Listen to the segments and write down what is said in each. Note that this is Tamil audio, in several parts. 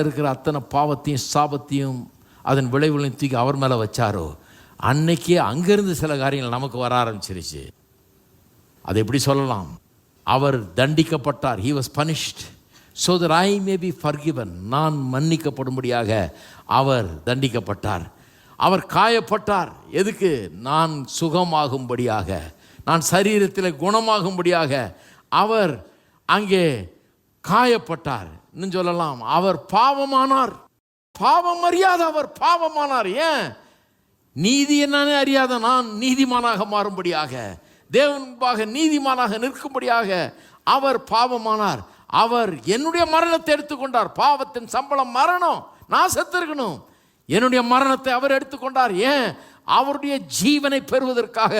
இருக்கிற அத்தனை பாவத்தையும் சாபத்தையும் அதன் விளைவுகளையும் தூக்கி அவர் மேலே வச்சாரோ அன்னைக்கே அங்கிருந்து சில காரியங்கள் நமக்கு வர ஆரம்பிச்சிருச்சு. அதை எப்படி சொல்லலாம்? அவர் தண்டிக்கப்பட்டார். He was punished so that I may be forgiven. நான் மன்னிக்கப்படும்படியாக அவர் தண்டிக்கப்பட்டார். அவர் காயப்பட்டார். எதுக்கு? நான் சுகமாகும்படியாக, நான் சரீரத்தில் குணமாகும்படியாக அவர் அங்கே காயப்பட்டார். இன்னும் சொல்லலாம், அவர் பாவமானார். பாவம் அறியாத அவர் பாவமானார். ஏன்? நீதி என்னன்னு அறியாத நான் நீதிமானாக மாறும்படியாக, தேவனுக்காக நீதிமானாக நிற்கும்படியாக அவர் பாவமானார். அவர் என்னுடைய மரணத்தை எடுத்துக்கொண்டார். பாவத்தின் சம்பளம் மரணம். நான் செத்திருக்கணும். என்னுடைய மரணத்தை அவர் எடுத்துக்கொண்டார். ஏன்? அவருடைய ஜீவனை பெறுவதற்காக.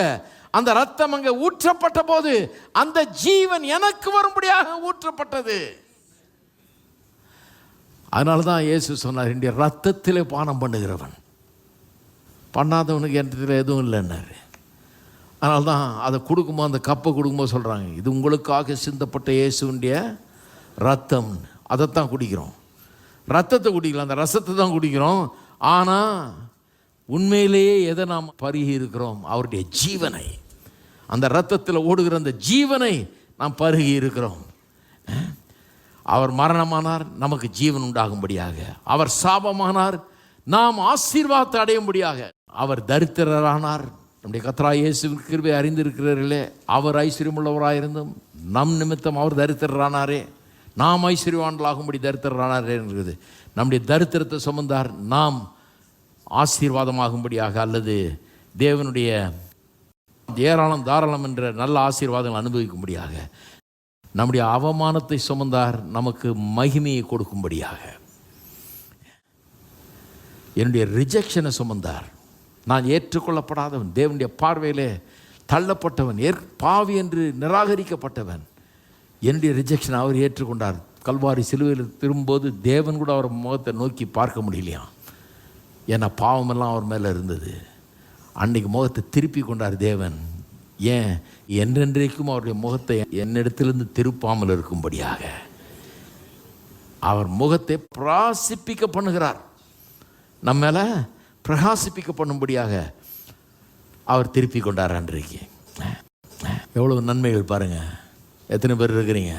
அந்த ரத்தம் அங்கே ஊற்றப்பட்ட போது அந்த ஜீவன் எனக்கு வரும்படியாக ஊற்றப்பட்டது. அதனால தான் இயேசு சொன்னார், என்னுடைய ரத்தத்திலே பானம் பண்ணுகிறவன், பண்ணாதவனுக்கு என்னத்தில் எதுவும் இல்லைன்னாரு. அதனால தான் அதை கொடுக்கும்போது, அந்த கப்பை கொடுக்கும்போது சொல்கிறாங்க, இது உங்களுக்காக சிந்தப்பட்ட இயேசுடைய ரத்தம். அதைத்தான் குடிக்கிறோம். ரத்தத்தை குடிக்கலாம், அந்த ரசத்தை தான் குடிக்கிறோம். ஆனால் உண்மையிலேயே எதை நாம் பருகி இருக்கிறோம்? அவருடைய ஜீவனை. அந்த ரத்தத்தில் ஓடுகிற அந்த ஜீவனை நாம் பருகி இருக்கிறோம். அவர் மரணமானார் நமக்கு ஜீவன் உண்டாகும்படியாக. அவர் சாபமானார் நாம் ஆசீர்வாதத்தை அடையும்படியாக. அவர் தரித்திரரானார். நம்முடைய கர்த்தராகிய இயேசுவின் கிருபையை அறிந்திருக்கிறீர்களே, அவர் ஐஸ்வர்யமுள்ளவராயிருந்தும் நம் நிமித்தம் அவர் தரித்திரரானாரே, நாம் ஐஸ்வர்யவான்களாகும்படி தரித்திரரானாரே என்கிறது. நம்முடைய தரித்திரத்தை சுமந்தார் நாம் ஆசீர்வாதமாகும்படியாக, அல்லது தேவனுடைய ஏராளம் தாராளம் என்ற நல்ல ஆசீர்வாதங்கள் அனுபவிக்கும்படியாக. நம்முடைய அவமானத்தை சுமந்தார் நமக்கு மகிமையை கொடுக்கும்படியாக. என்னுடைய ரிஜெக்ஷனை சுமந்தார். நான் ஏற்றுக்கொள்ளப்படாதவன், தேவனுடைய பார்வையிலே தள்ளப்பட்டவன், பாவி என்று நிராகரிக்கப்பட்டவன். என்னுடைய ரிஜெக்ஷனை அவர் ஏற்றுக்கொண்டார். கல்வாரி சிலுவையில் திரும்பும்போது தேவன் கூட அவர் முகத்தை நோக்கி பார்க்க முடியலையாம். ஏன்னா பாவமெல்லாம் அவர் மேலே இருந்தது. அன்னைக்கு முகத்தை திருப்பி கொண்டார் தேவன். ஏன்? என்றென்றைக்கும் அவருடைய முகத்தை என்னிடத்திலிருந்து திருப்பாமல் இருக்கும்படியாக. அவர் முகத்தை பிரகாசிப்பிக்க பண்ணுகிறார். நம்ம மேலே பிரகாசிப்பிக்க பண்ணும்படியாக அவர் திருப்பி கொண்டார். அன்றைக்கு எவ்வளவு நன்மைகள் பாருங்கள். எத்தனை பேர் இருக்கிறீங்க?